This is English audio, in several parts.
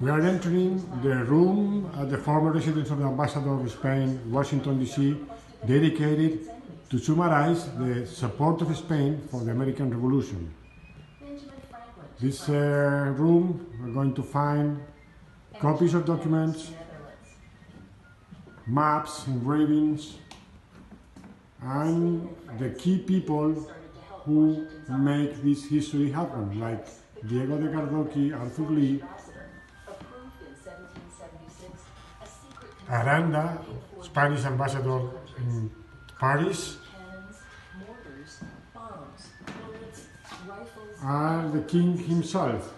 We are entering the room at the former residence of the Ambassador of Spain, Washington, D.C., dedicated to summarize the support of Spain for the American Revolution. This room, we're going to find copies of documents, maps, engravings, and the key people who make this history happen, like Diego de Cardoqui, Arthur Lee, Aranda, Spanish ambassador in Paris, and the king himself,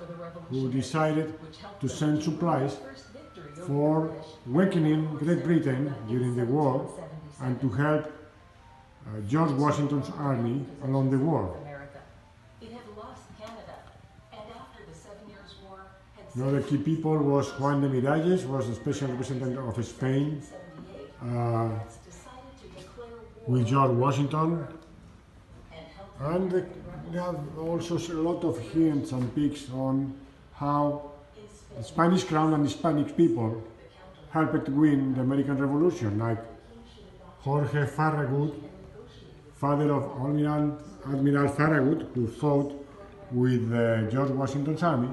who decided to send supplies for weakening Great Britain during the war and to help George Washington's army along the war. Another key people was Juan de Miralles, was the special representative of Spain with George Washington. And we have also a lot of hints and peeks on how the Spanish crown and Hispanic people helped win the American Revolution, like Jorge Farragut, father of Admiral Farragut, who fought with George Washington's army.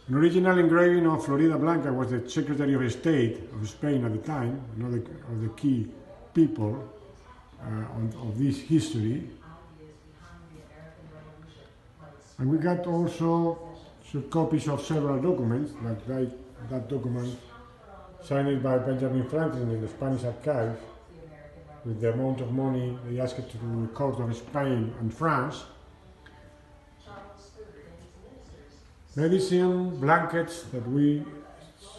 An original engraving of Florida Blanca was the Secretary of State of Spain at the time, another of the key people of this history. And we got also some copies of several documents, like that document signed by Benjamin Franklin in the Spanish archive with the amount of money they asked to the court of Spain and France. Medicine, blankets that we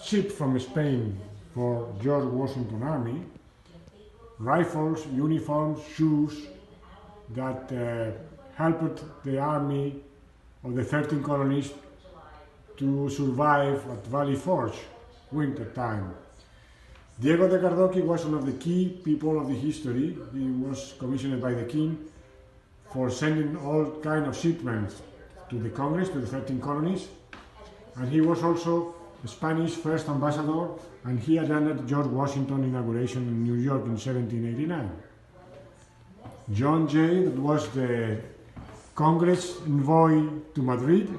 shipped from Spain for George Washington Army, rifles, uniforms, shoes that helped the army of the 13 colonies to survive at Valley Forge, winter time. Diego de Cardoqui was one of the key people of the history. He was commissioned by the king for sending all kinds of shipments to the Congress, to the 13 colonies, and he was also the Spanish first ambassador, and he attended George Washington's inauguration in New York in 1789. John Jay, that was the Congress envoy to Madrid,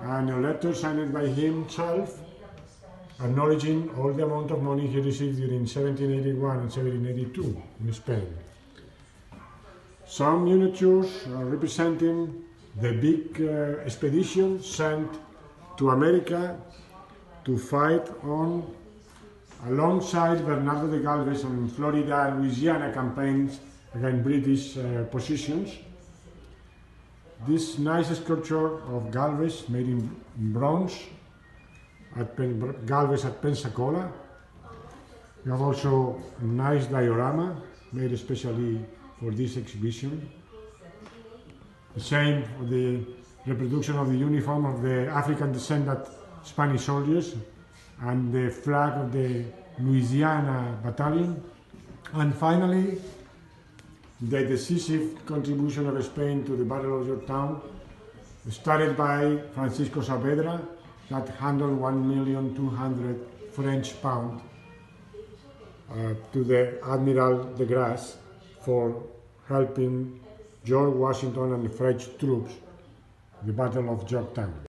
and a letter signed by himself acknowledging all the amount of money he received during 1781 and 1782 in Spain. Some miniatures representing the big expedition sent to America to fight alongside Bernardo de Galvez on Florida and Louisiana campaigns against British positions. This nice sculpture of Galvez made in bronze at Galvez at Pensacola. We have also a nice diorama made especially for this exhibition. The same for the reproduction of the uniform of the African descendant Spanish soldiers and the flag of the Louisiana battalion. And finally, the decisive contribution of Spain to the Battle of Yorktown, started by Francisco Saavedra, that handled 1,200,000 French pounds to the Admiral de Grasse for helping George Washington and the French troops, the Battle of Yorktown.